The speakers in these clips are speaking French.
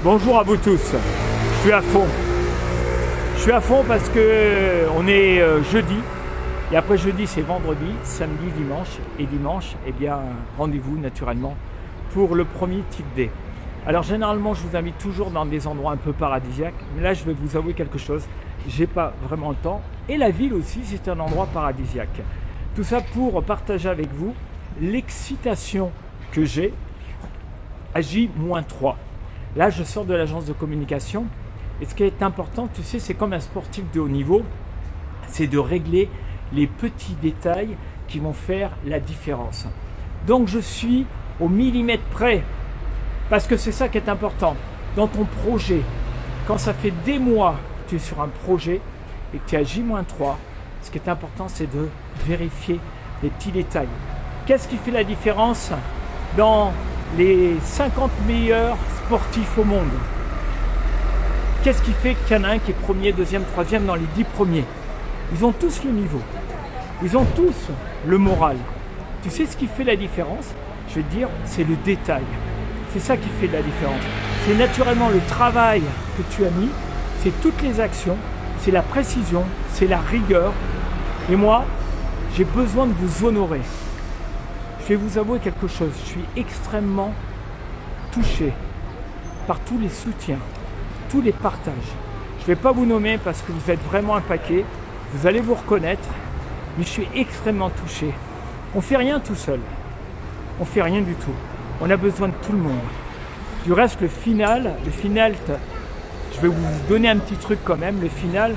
Bonjour à vous tous, je suis à fond. Je suis à fond parce que on est jeudi, et après jeudi c'est vendredi, samedi, dimanche, et dimanche, eh bien rendez-vous naturellement pour le premier Cheat Day. Alors généralement je vous invite toujours dans des endroits un peu paradisiaques, mais là je vais vous avouer quelque chose, j'ai pas vraiment le temps, et la ville aussi c'est un endroit paradisiaque. Tout ça pour partager avec vous l'excitation que j'ai à J-3. Là, je sors de l'agence de communication et ce qui est important, tu sais, c'est comme un sportif de haut niveau, c'est de régler les petits détails qui vont faire la différence. Donc, je suis au millimètre près parce que c'est ça qui est important. Dans ton projet, quand ça fait des mois que tu es sur un projet et que tu es à J-3, ce qui est important, c'est de vérifier les petits détails. Qu'est-ce qui fait la différence dans les 50 meilleurs sportifs au monde? Qu'est-ce qui fait qu'il y en a un qui est premier, deuxième, troisième dans les 10 premiers? Ils ont tous le niveau. Ils ont tous le moral. Tu sais ce qui fait la différence? Je vais te dire, c'est le détail. C'est ça qui fait la différence. C'est naturellement le travail que tu as mis, c'est toutes les actions, c'est la précision, c'est la rigueur. Et moi, j'ai besoin de vous honorer. Je vais vous avouer quelque chose, je suis extrêmement touché par tous les soutiens, tous les partages. Je ne vais pas vous nommer parce que vous êtes vraiment un paquet, vous allez vous reconnaître, mais je suis extrêmement touché. On ne fait rien tout seul, on ne fait rien du tout. On a besoin de tout le monde. Du reste, le final, je vais vous donner un petit truc quand même, le final,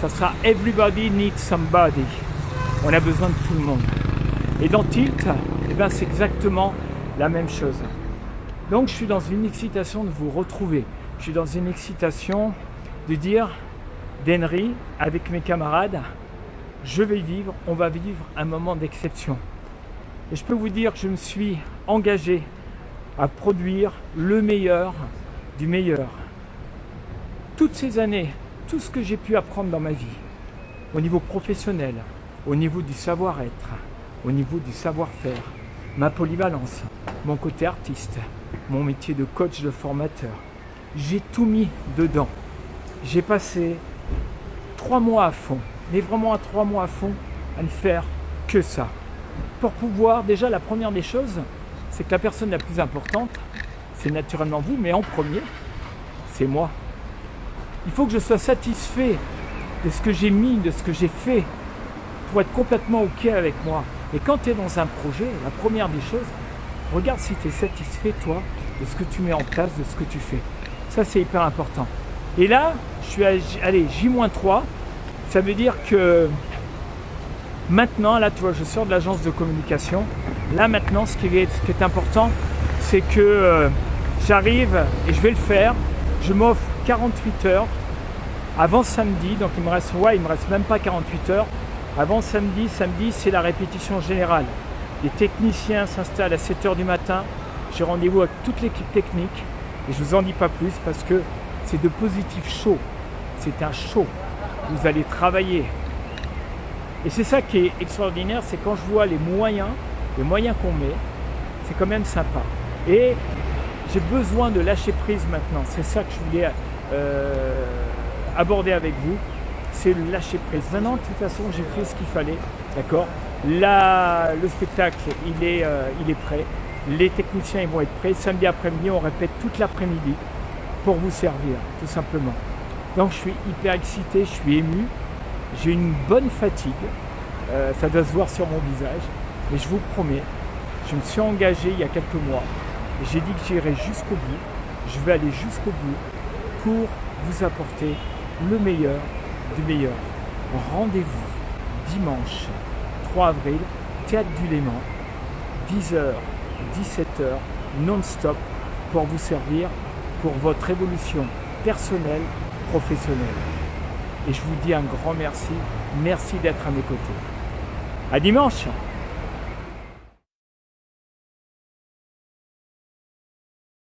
ça sera Everybody needs somebody. On a besoin de tout le monde. Et dans Tilt, eh ben, c'est exactement la même chose. Donc je suis dans une excitation de vous retrouver. Je suis dans une excitation de dire, d'Henry, avec mes camarades, on va vivre un moment d'exception. Et je peux vous dire que je me suis engagé à produire le meilleur du meilleur. Toutes ces années, tout ce que j'ai pu apprendre dans ma vie, au niveau professionnel, au niveau du savoir-être, au niveau du savoir-faire, ma polyvalence, mon côté artiste, mon métier de coach, de formateur. J'ai tout mis dedans. J'ai passé 3 mois à fond, mais vraiment à 3 mois à fond, à ne faire que ça. Pour pouvoir, déjà la première des choses, c'est que la personne la plus importante, c'est naturellement vous, mais en premier, c'est moi. Il faut que je sois satisfait de ce que j'ai mis, de ce que j'ai fait, pour être complètement OK avec moi. Et quand tu es dans un projet, la première des choses, regarde si tu es satisfait, toi, de ce que tu mets en place, de ce que tu fais. Ça, c'est hyper important. Et là, je suis à J-3. Ça veut dire que maintenant, là, tu vois, je sors de l'agence de communication. Là, maintenant, ce qui est important, c'est que j'arrive et je vais le faire. Je m'offre 48 heures avant samedi. Donc, il me reste même pas 48 heures. Avant samedi, c'est la répétition générale. Les techniciens s'installent à 7h du matin. J'ai rendez-vous avec toute l'équipe technique. Et je ne vous en dis pas plus parce que c'est de positif show. C'est un show. Vous allez travailler. Et c'est ça qui est extraordinaire, c'est quand je vois les moyens qu'on met, c'est quand même sympa. Et j'ai besoin de lâcher prise maintenant. C'est ça que je voulais aborder avec vous. C'est le lâcher prise. Maintenant, de toute façon, j'ai fait ce qu'il fallait, d'accord. Là, le spectacle, il est prêt. Les techniciens, ils vont être prêts. Samedi après-midi, on répète toute l'après-midi pour vous servir, tout simplement. Donc, je suis hyper excité, je suis ému. J'ai une bonne fatigue. Ça doit se voir sur mon visage. Mais je vous promets, je me suis engagé il y a quelques mois. Et j'ai dit que j'irai jusqu'au bout. Je vais aller jusqu'au bout pour vous apporter le meilleur du meilleur. Rendez-vous dimanche 3 avril, Théâtre du Léman, 10h, 17h, non-stop pour vous servir pour votre évolution personnelle, professionnelle. Et je vous dis un grand merci. Merci d'être à mes côtés. À dimanche!